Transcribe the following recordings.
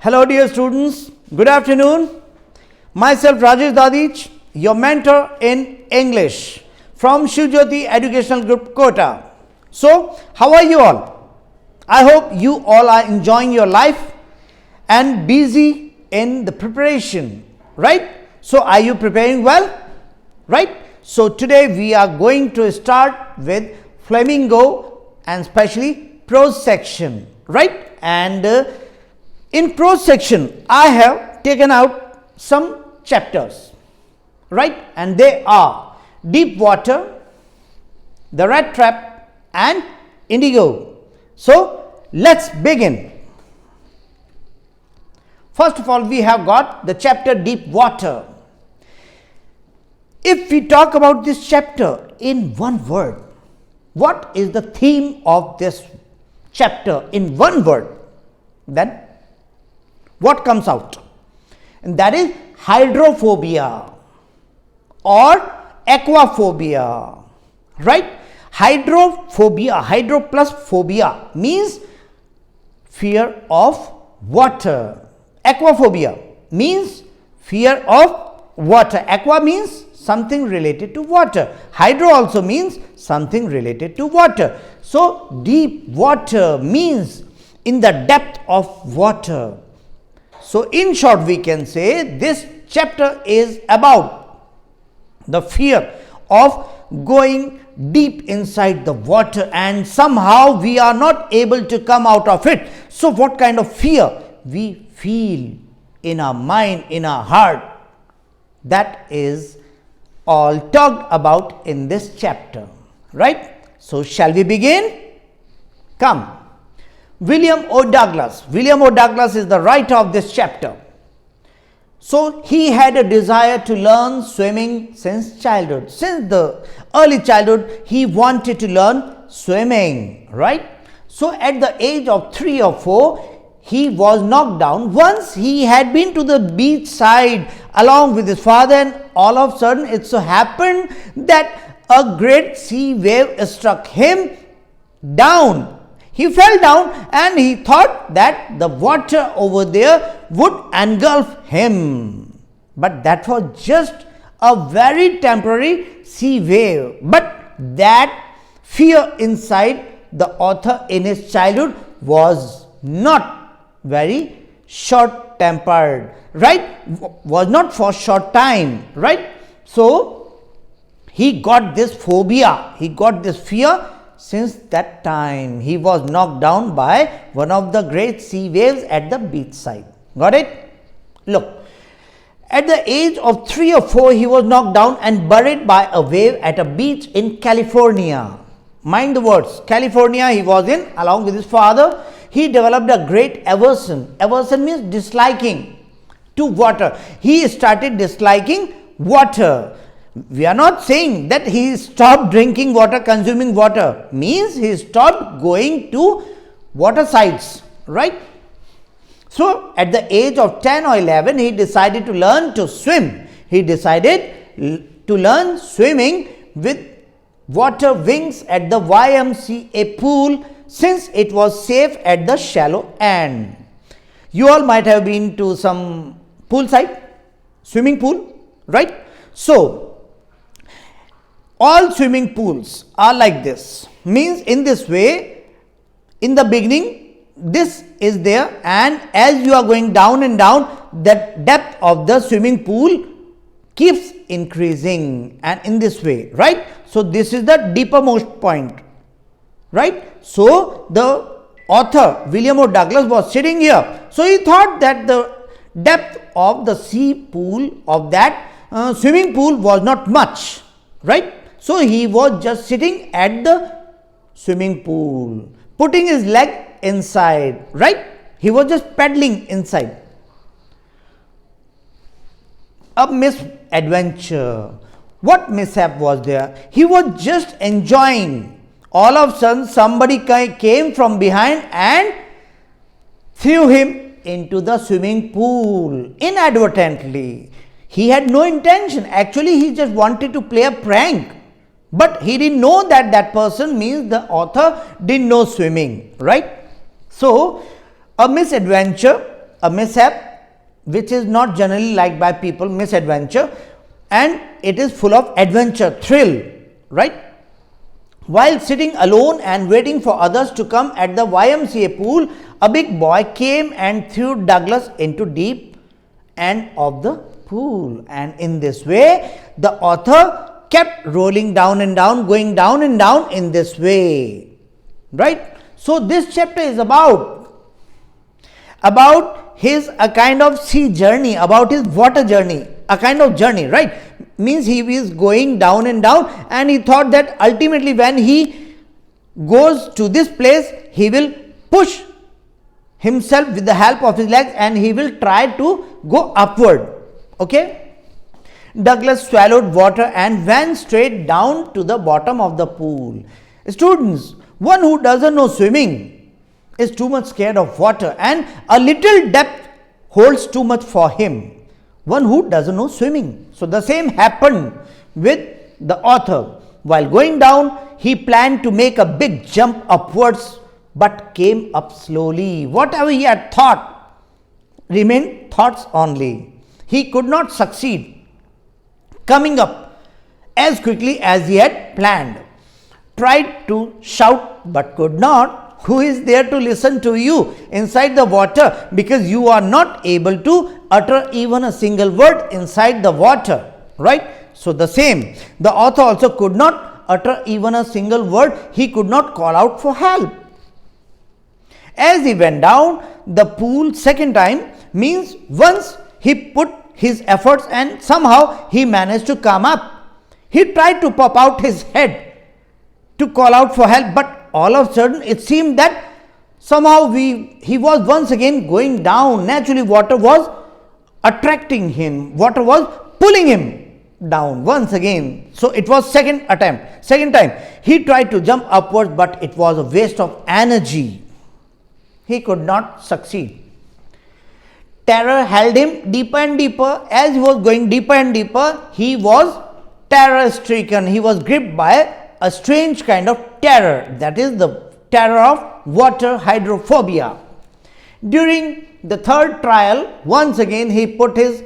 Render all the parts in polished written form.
Hello dear students, good afternoon. Myself Rajesh Dadich, your mentor in English from Shivjyoti Educational Group Kota. So, how are you all? I hope you all are enjoying your life and busy in the preparation, right? So, are you preparing well? Right? So, today we are going to start with flamingo and especially prose section, right? And in prose section, I have taken out some chapters, right? And they are Deep Water, The Rat Trap and Indigo. So, let's begin. First of all, we have got the chapter Deep Water. If we talk about this chapter in one word, what is the theme of this chapter in one word? Then what comes out? And that is hydrophobia or aquaphobia, right? Hydrophobia, hydro plus phobia means fear of water. Aquaphobia means fear of water. Aqua means something related to water. Hydro also means something related to water. So, deep water means in the depth of water. So, in short, we can say this chapter is about the fear of going deep inside the water and somehow we are not able to come out of it. So, what kind of fear we feel in our mind, in our heart, that is all talked about in this chapter, right? So, shall we begin? Come. William O. Douglas. William O. Douglas is the writer of this chapter. So, he had a desire to learn swimming since childhood. Since the early childhood, he wanted to learn swimming, right? So, at the age of 3 or 4, he was knocked down. Once he had been to the beach side along with his father, and all of a sudden it so happened that a great sea wave struck him down. He fell down and he thought that the water over there would engulf him. But that was just a very temporary sea wave. But that fear inside the author in his childhood was not very short tempered, right? Was not for short time, right? So, he got this phobia, he got this fear. Since that time, he was knocked down by one of the great sea waves at the beach side. Got it? Look, at the age of 3 or 4, he was knocked down and buried by a wave at a beach in California. Mind the words, California he was in along with his father. He developed a great aversion. Aversion means disliking to water. He started disliking water. We are not saying that he stopped drinking water, consuming water. Means he stopped going to water sites, right? So, at the age of 10 or 11, he decided to learn to swim. He decided to learn swimming with water wings at the YMCA pool since it was safe at the shallow end. You all might have been to some poolside, swimming pool, right? So, all swimming pools are like this. Means in this way, in the beginning, this is there, and as you are going down and down, the depth of the swimming pool keeps increasing, and in this way, right? So, this is the deepermost point, right? So, the author William O. Douglas was sitting here. So, he thought that the depth of the sea pool of that swimming pool was not much, right? So, he was just sitting at the swimming pool, putting his leg inside, right? He was just paddling inside. A misadventure. What mishap was there? He was just enjoying. All of a sudden, somebody came from behind and threw him into the swimming pool inadvertently. He had no intention. Actually, he just wanted to play a prank. But he didn't know that that person means the author didn't know swimming, right? So, a misadventure a mishap which is not generally liked by people, misadventure, and it is full of adventure, thrill, right? While sitting alone and waiting for others to come at the YMCA pool, a big boy came and threw Douglas into deep end of the pool, and in this way the author kept rolling down and down, going down and down in this way, right? So this chapter is about his a kind of sea journey, about his water journey, a kind of journey, right? Means he is going down and down, and he thought that ultimately when he goes to this place, he will push himself with the help of his legs and he will try to go upward. Okay, Douglas swallowed water and went straight down to the bottom of the pool. Students, one who doesn't know swimming is too much scared of water, and a little depth holds too much for him. One who doesn't know swimming. So the same happened with the author. While going down, he planned to make a big jump upwards, but came up slowly. Whatever he had thought remained thoughts only. He could not succeed coming up as quickly as he had planned. Tried to shout but could not. Who is there to listen to you inside the water, because you are not able to utter even a single word inside the water, right? So the same, the author also could not utter even a single word. He could not call out for help. As he went down the pool second time, means once he put his efforts and somehow he managed to come up. He tried to pop out his head to call out for help, but all of a sudden it seemed that somehow he was once again going down. Naturally, water was attracting him, water was pulling him down once again. So it was second time he tried to jump upwards, but it was a waste of energy. He could not succeed. Terror held him deeper and deeper. As he was going deeper and deeper, he was terror stricken. He was gripped by a strange kind of terror, that is the terror of water hydrophobia. During the third trial, once again he put his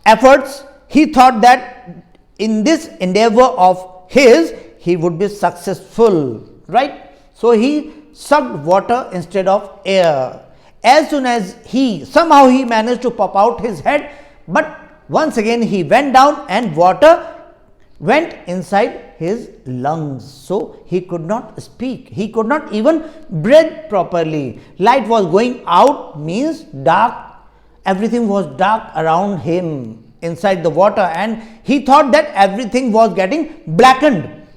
efforts. He thought that in this endeavor of his, he would be successful, right? So he sucked water instead of air. As soon as somehow he managed to pop out his head, but once again he went down and water went inside his lungs. So he could not speak. He could not even breathe properly. Light was going out, means dark. Everything was dark around him inside the water, and he thought that everything was getting blackened.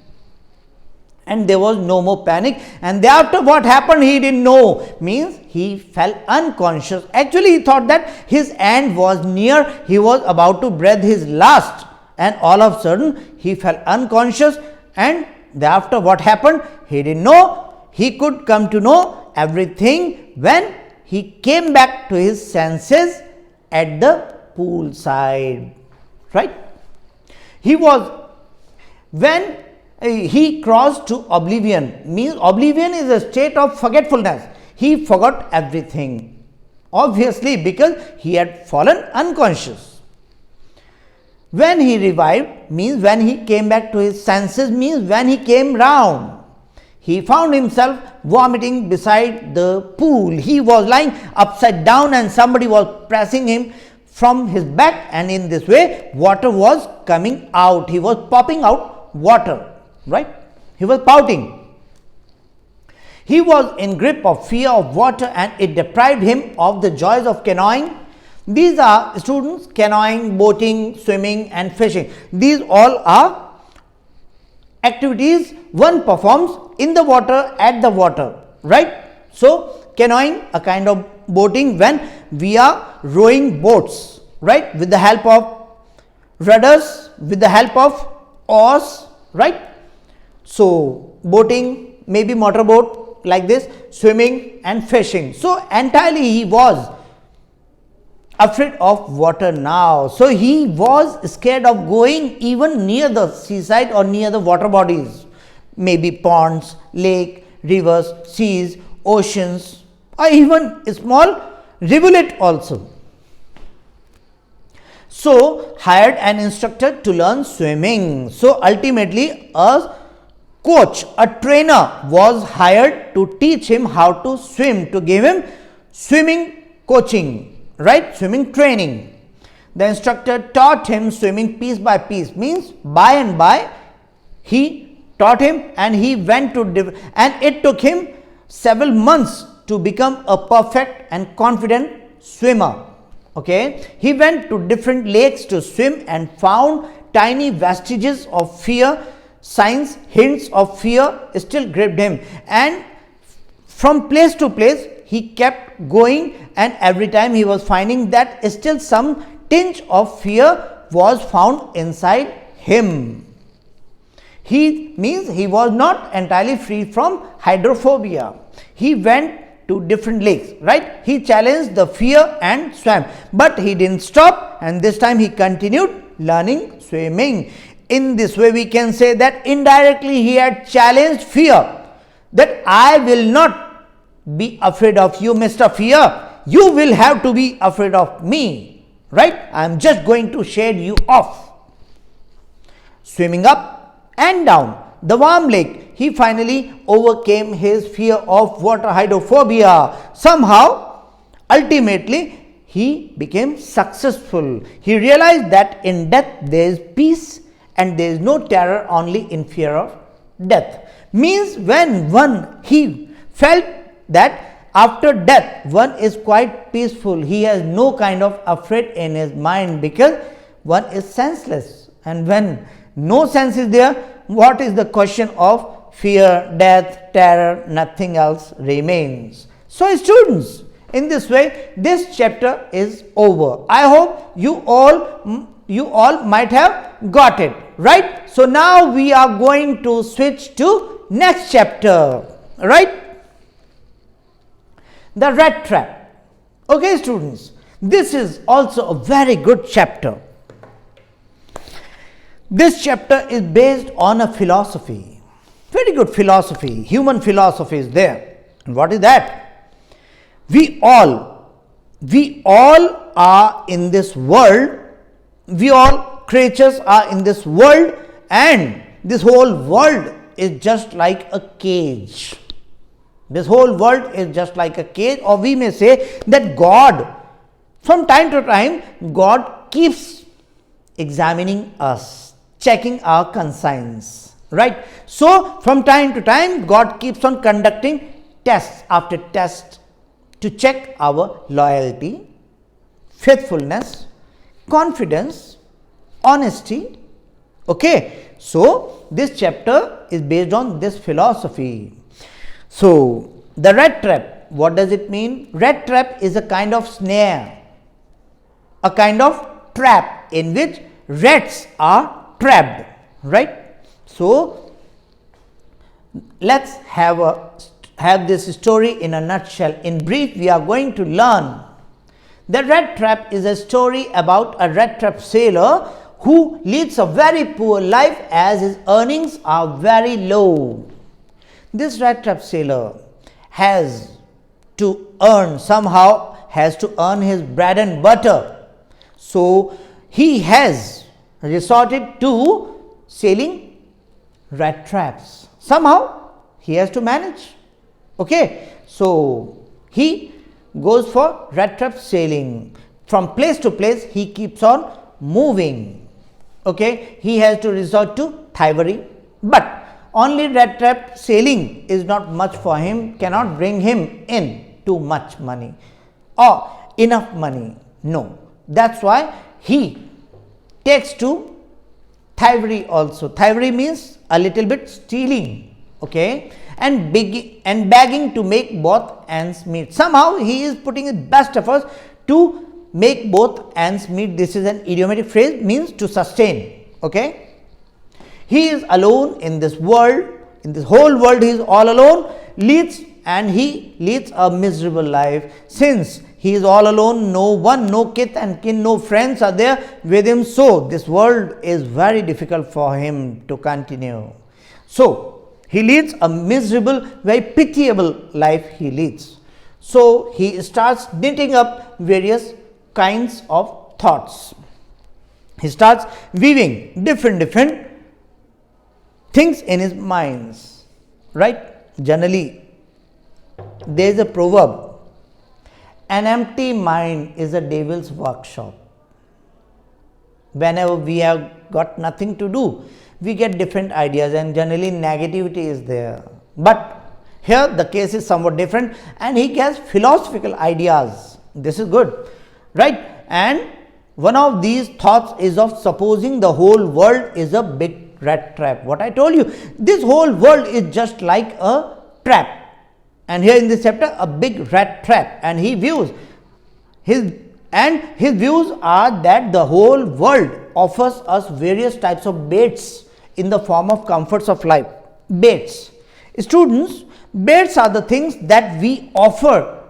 And there was no more panic, and thereafter what happened he didn't know, means he fell unconscious. Actually he thought that his end was near, he was about to breathe his last, and all of a sudden he fell unconscious, and thereafter what happened he didn't know. He could come to know everything when he came back to his senses at the pool side, right? When he crossed to oblivion, means oblivion is a state of forgetfulness. He forgot everything, obviously, because he had fallen unconscious. When he revived, means when he came back to his senses, means when he came round, he found himself vomiting beside the pool. He was lying upside down and somebody was pressing him from his back, and in this way water was coming out. He was popping out water, right? He was pouting. He was in grip of fear of water, and it deprived him of the joys of canoeing. These are, students, canoeing, boating, swimming and fishing. These all are activities one performs in the water, at the water, right? So canoeing, a kind of boating when we are rowing boats, right, with the help of rudders, with the help of oars, right? So boating, maybe motorboat like this, swimming and fishing. So entirely he was afraid of water now. So he was scared of going even near the seaside or near the water bodies, maybe ponds, lake, rivers, seas, oceans, or even small rivulet also. So hired an instructor to learn swimming. So ultimately a coach, a trainer was hired to teach him how to swim, to give him swimming coaching, right? Swimming training. The instructor taught him swimming piece by piece, means by and by he taught him, and he went to and it took him several months to become a perfect and confident swimmer. Okay, he went to different lakes to swim and found tiny vestiges of fear, signs, hints of fear still gripped him, and from place to place he kept going, and every time he was finding that still some tinge of fear was found inside him. He means he was not entirely free from hydrophobia. He went to different lakes, right? He challenged the fear and swam, but he didn't stop, and this time he continued learning swimming. In this way we can say that indirectly he had challenged fear, that I will not be afraid of you, Mr. Fear. You will have to be afraid of me, right? I am just going to shade you off. Swimming up and down the warm lake, he finally overcame his fear of water hydrophobia. Somehow, ultimately, he became successful. He realized that in death there is peace and there is no terror only in fear of death. Means when he felt that after death one is quite peaceful, he has no kind of afraid in his mind, because one is senseless, and when no sense is there, what is the question of fear, death, terror? Nothing else remains. So students, in this way this chapter is over. I hope you all might have got it, right? So now we are going to switch to next chapter, right? The rat trap. Okay students, this is also a very good chapter. This chapter is based on a philosophy, very good philosophy, human philosophy is there. And what is that? We all are in this world, we all creatures are in this world, and this whole world is just like a cage. This whole world is just like a cage, or we may say that God, from time to time, God keeps examining us, checking our conscience, right? So from time to time God keeps on conducting tests after tests to check our loyalty, faithfulness, confidence, honesty. Okay, so this chapter is based on this philosophy. So the rat trap, what does it mean? Rat trap is a kind of snare, a kind of trap in which rats are trapped, right? So let's have this story in a nutshell. In brief, we are going to learn. The rat trap is a story about a rat trap sailor who leads a very poor life as his earnings are very low. This rat trap sailor has to earn his bread and butter. So he has resorted to sailing rat traps. Somehow he has to manage. Okay, so he goes for rat trap sailing. From place to place he keeps on moving. Okay, he has to resort to thievery, but only rat trap sailing is not much for him, cannot bring him in too much money or enough money. No, that's why he takes to thievery also. Thievery means a little bit stealing, okay, and begging to make both ends meet. Somehow he is putting his best efforts to make both ends meet. This is an idiomatic phrase, means to sustain. Okay, he is alone in this world, in this whole world he is all alone, he leads a miserable life. Since he is all alone, no one, no kith and kin, no friends are there with him, so this world is very difficult for him to continue. So he leads a miserable, very pitiable life he leads. So he starts knitting up various kinds of thoughts. He starts weaving different things in his minds, right? Generally, there is a proverb, an empty mind is a devil's workshop. Whenever we have got nothing to do, we get different ideas, and generally negativity is there. But here the case is somewhat different, and he gets philosophical ideas. This is good, right? And one of these thoughts is of supposing the whole world is a big rat trap. What I told you, this whole world is just like a trap, and here in this chapter a big rat trap, and he views his views are that the whole world offers us various types of baits in the form of comforts of life. Baits, students, baits are the things that we offer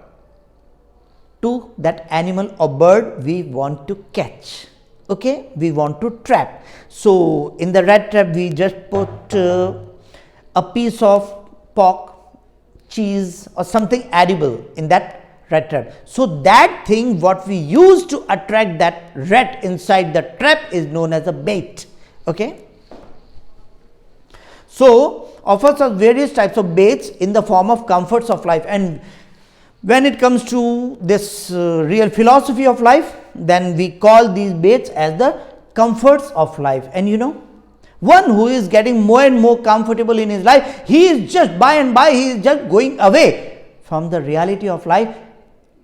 to that animal or bird we want to catch. Okay, we want to trap. So in the rat trap we just put a piece of pork, cheese or something edible in that rat trap. So that thing what we use to attract that rat inside the trap is known as a bait. Okay, so offers us various types of baits in the form of comforts of life. And when it comes to this real philosophy of life, then we call these baits as the comforts of life. And you know, one who is getting more and more comfortable in his life, he is just by and by he is just going away from the reality of life,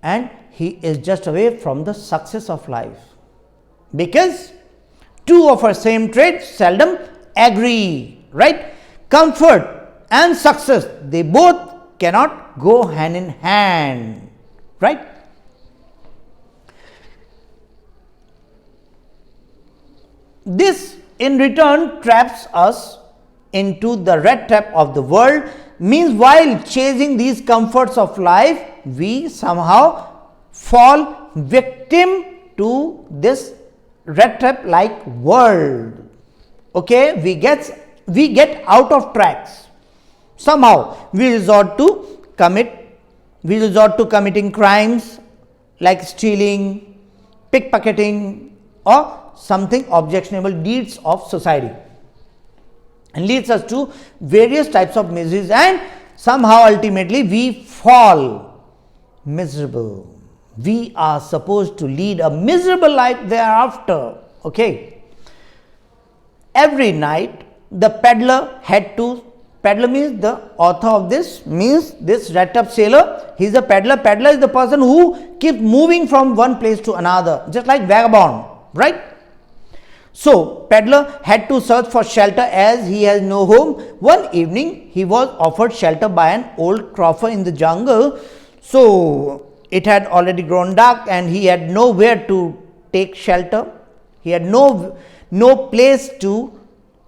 and he is just away from the success of life, because two of our same traits seldom agree, right? Comfort and success, they both cannot go hand in hand, right? This in return traps us into the rat trap of the world. Means while chasing these comforts of life, we somehow fall victim to this rat trap like world. Okay, we get out of tracks. Somehow we resort to committing crimes like stealing, pickpocketing or something objectionable deeds of society, and leads us to various types of miseries, and somehow ultimately we fall miserable. We are supposed to lead a miserable life thereafter. Okay, every night the peddler means the author of this, means this rat trap sailor, he is a peddler. Peddler is the person who keeps moving from one place to another, just like vagabond, right? So peddler had to search for shelter as he has no home. One evening he was offered shelter by an old crofter in the jungle. So it had already grown dark and he had nowhere to take shelter. He had no place to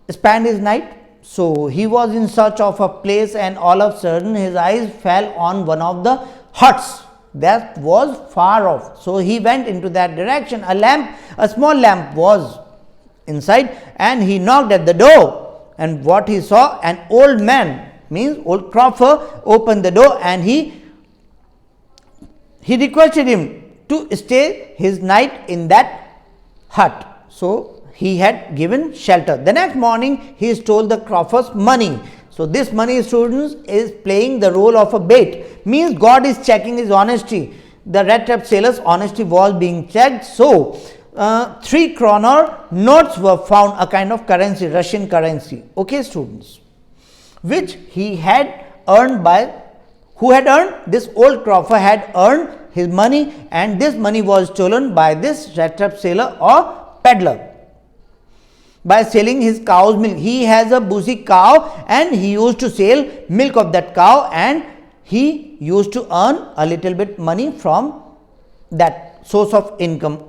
spend his night. So he was in search of a place, and all of a sudden his eyes fell on one of the huts that was far off. So he went into that direction. A small lamp was inside, and he knocked at the door, and what he saw, an old man, means old crofter, opened the door, and he requested him to stay his night in that hut. So he had given shelter. The next morning he stole the crofter's money. So this money, students, is playing the role of a bait, means God is checking his honesty. The rat trap sailor's honesty was being checked. So 3 kroner notes were found, a kind of currency, Russian currency. Okay, students, which he had earned this old crofter had earned his money, and this money was stolen by this rat trap sailor or peddler by selling his cow's milk. He has a bougie cow, and he used to sell milk of that cow, and he used to earn a little bit money from that source of income,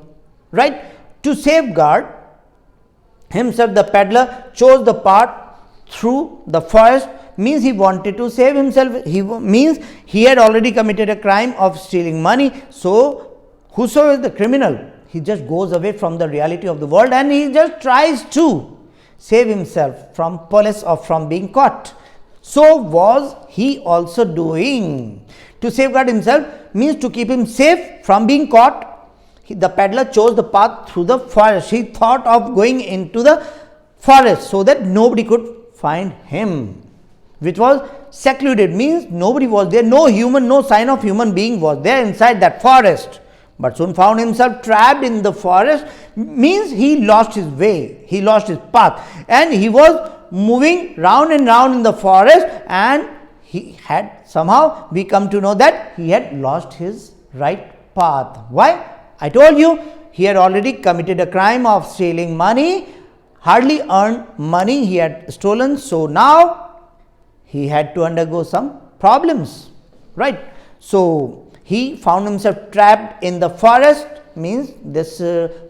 right? To safeguard himself, the peddler chose the path through the forest, means he wanted to save himself. Means he had already committed a crime of stealing money. So whosoever is the criminal, he just goes away from the reality of the world, and he just tries to save himself from police or from being caught. So was he also doing. To safeguard himself, means to keep him safe from being caught, the peddler chose the path through the forest. He thought of going into the forest so that nobody could find him, which was secluded, means nobody was there, no sign of human being was there inside that forest. But soon found himself trapped in the forest, means he lost his way, he lost his path, and he was moving round and round in the forest, and he had somehow, we come to know that he had lost his right path. Why? I told you, he had already committed a crime of stealing money, hardly earned money he had stolen. So now he had to undergo some problems, right? So he found himself trapped in the forest, means this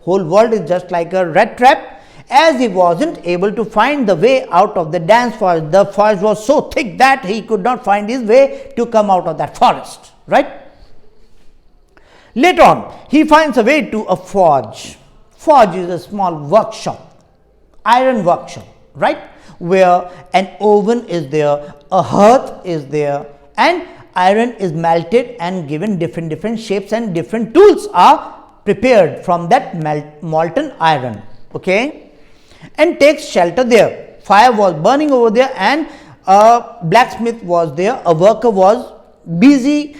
whole world is just like a rat trap, as he wasn't able to find the way out of the dense forest. The forest was so thick that he could not find his way to come out of that forest, right? Later on, he finds a way to a forge. Forge is a small workshop, iron workshop, right, where an oven is there, a hearth is there, and iron is melted and given different shapes, and different tools are prepared from that molten iron, okay, and takes shelter there. Fire was burning over there, and a blacksmith was there. A worker was busy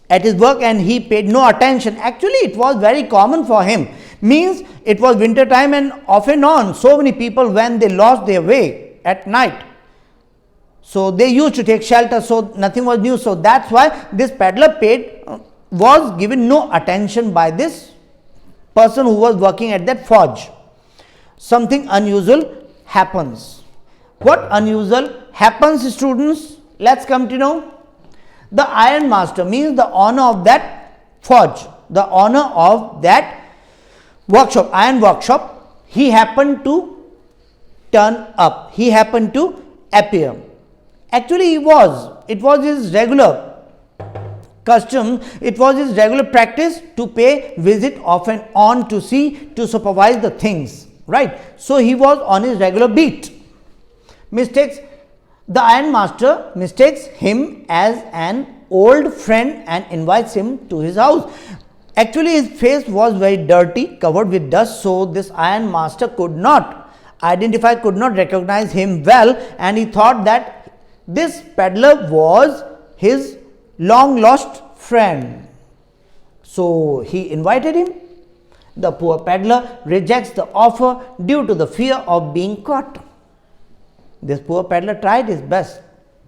at his work, and he paid no attention. Actually, it was very common for him, means it was winter time, and off and on so many people, when they lost their way at night, so they used to take shelter, so nothing was new. So that's why this peddler was given no attention by this person who was working at that forge. Something unusual happens. What unusual happens, students? Let's come to know. The iron master, means the owner of that forge, the owner of that workshop, iron workshop, he happened to turn up, he happened to appear. Actually, it was his regular custom, it was his regular practice to pay visit off and on to see, to supervise the things, right? So he was on his regular beat. The iron master mistakes him as an old friend and invites him to his house. Actually, his face was very dirty, covered with dust, so this iron master could not recognize him well, and he thought that this peddler was his long lost friend. So he invited him. The poor peddler rejects the offer due to the fear of being caught. This poor peddler tried his best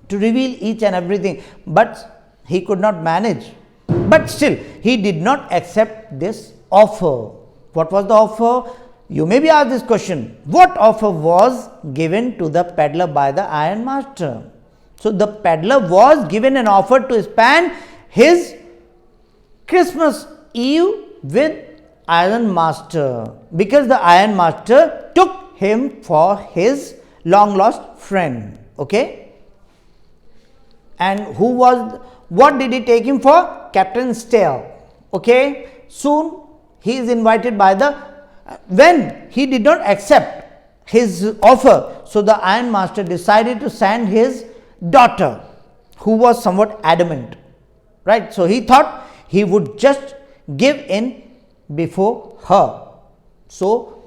to reveal each and everything, but he could not manage. But still, he did not accept this offer. What was the offer? You may be asked this question. What offer was given to the peddler by the iron master? So the peddler was given an offer to spend his Christmas Eve with iron master, because the iron master took him for his long lost friend, okay. And what did he take him for? Captain's tale, okay. Soon he is invited when he did not accept his offer, so the iron master decided to send his daughter, who was somewhat adamant, right. So he thought he would just give in before her, so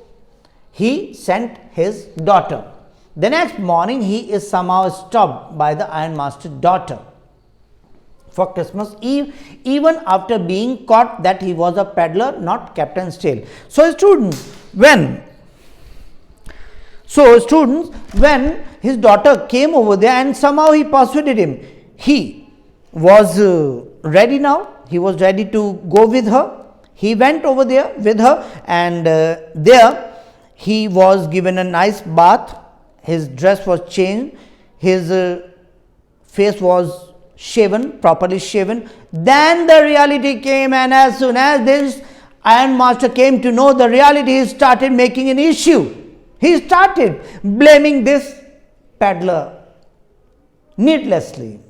he sent his daughter. The next morning, he is somehow stopped by the iron master's daughter for Christmas Eve, even after being caught that he was a peddler, not Captain's tale. So students, when his daughter came over there and somehow he persuaded him, he was ready now, he was ready to go with her. He went over there with her, and there he was given a nice bath. His dress was changed, his face was properly shaven. Then the reality came, and as soon as this iron master came to know the reality, he started making an issue. He started blaming this peddler needlessly.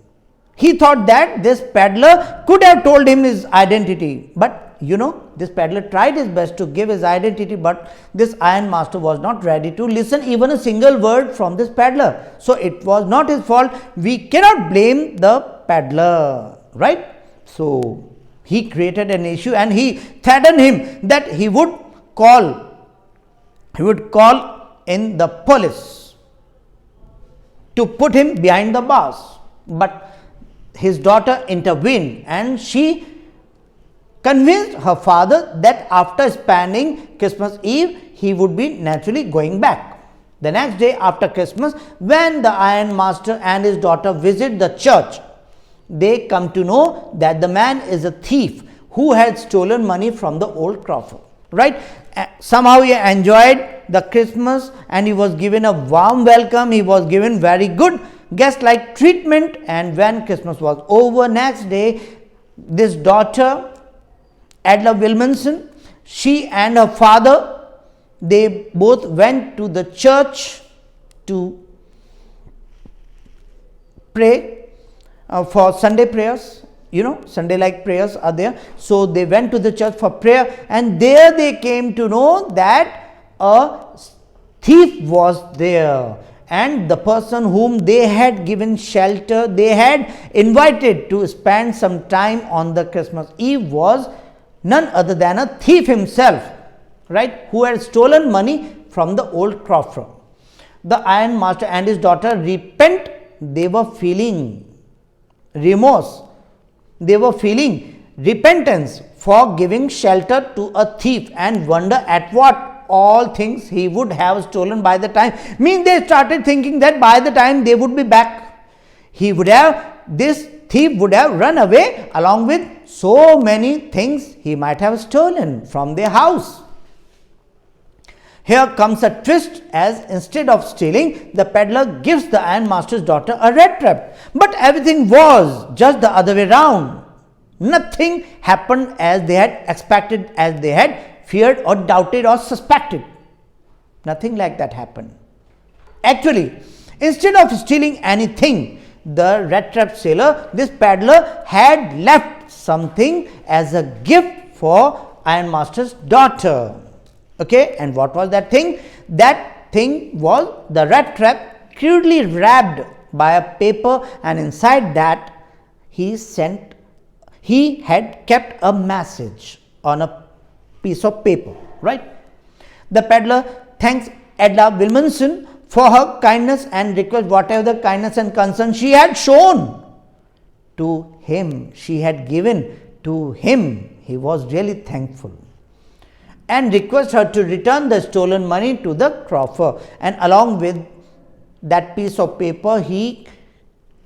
He thought that this peddler could have told him his identity, but this peddler tried his best to give his identity, but this iron master was not ready to listen even a single word from this peddler. So it was not his fault. We cannot blame the peddler, right? So he created an issue and he threatened him that he would call in the police to put him behind the bars. But his daughter intervened and she convinced her father that after spending Christmas Eve, he would be naturally going back. The next day after Christmas, when the ironmaster and his daughter visit the church, they come to know that the man is a thief who had stolen money from the old crofter. Right? Somehow he enjoyed the Christmas and he was given a warm welcome. He was given very good guest-like treatment. And when Christmas was over, next day, this daughter, Edla Wilmanson, she and her father, they both went to the church to pray for Sunday prayers. Sunday like prayers are there. So they went to the church for prayer, and there they came to know that a thief was there, and the person whom they had given shelter, they had invited to spend some time on the Christmas Eve, was none other than a thief himself, right, who had stolen money from the old crofter. The ironmaster and his daughter repent. They were feeling remorse. They were feeling repentance for giving shelter to a thief, and wonder at what all things he would have stolen by the time. They started thinking that by the time they would be back, this thief would have run away along with so many things he might have stolen from their house. Here comes a twist, as instead of stealing, the peddler gives the ironmaster's daughter a rat trap. But everything was just the other way round. Nothing happened as they had expected, as they had feared or doubted or suspected. Nothing like that happened. Actually, instead of stealing anything, the rat trap seller, this peddler, had left something as a gift for ironmaster's daughter. Okay, and what was that thing? That thing was the rat trap, crudely wrapped by a paper, and inside that he had kept a message on a piece of paper, right? The peddler thanks Edla Wilmanson for her kindness and requests whatever the kindness and concern she had shown to him, she had given to him. He was really thankful, and request her to return the stolen money to the crofter. And along with that piece of paper, he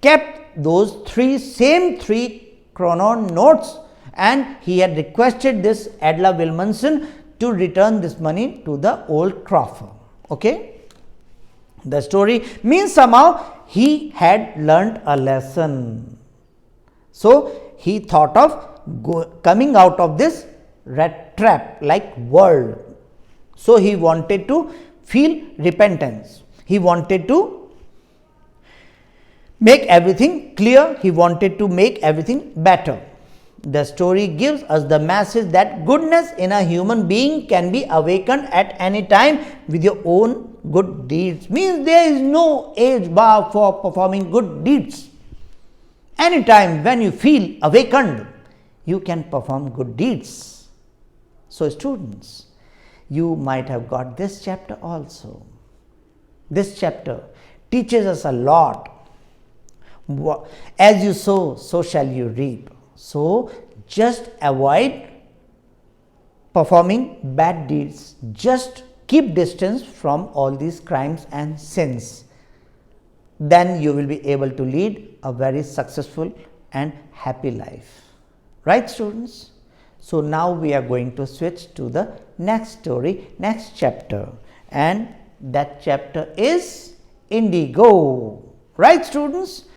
kept those same three kroner notes, and he had requested this Edla Wilmanson to return this money to the old crofter. Okay, the story means somehow he had learnt a lesson. So he thought of coming out of this rat trap like world. So he wanted to feel repentance. He wanted to make everything clear. He wanted to make everything better. The story gives us the message that goodness in a human being can be awakened at any time with your own good deeds. Means there is no age bar for performing good deeds. Anytime when you feel awakened, you can perform good deeds. So students, you might have got this chapter also. This chapter teaches us a lot. As you sow, so shall you reap. So just avoid performing bad deeds. Just keep distance from all these crimes and sins. Then you will be able to lead a very successful and happy life. Right, students? So now we are going to switch to the next story, next chapter, and that chapter is Indigo. Right, students?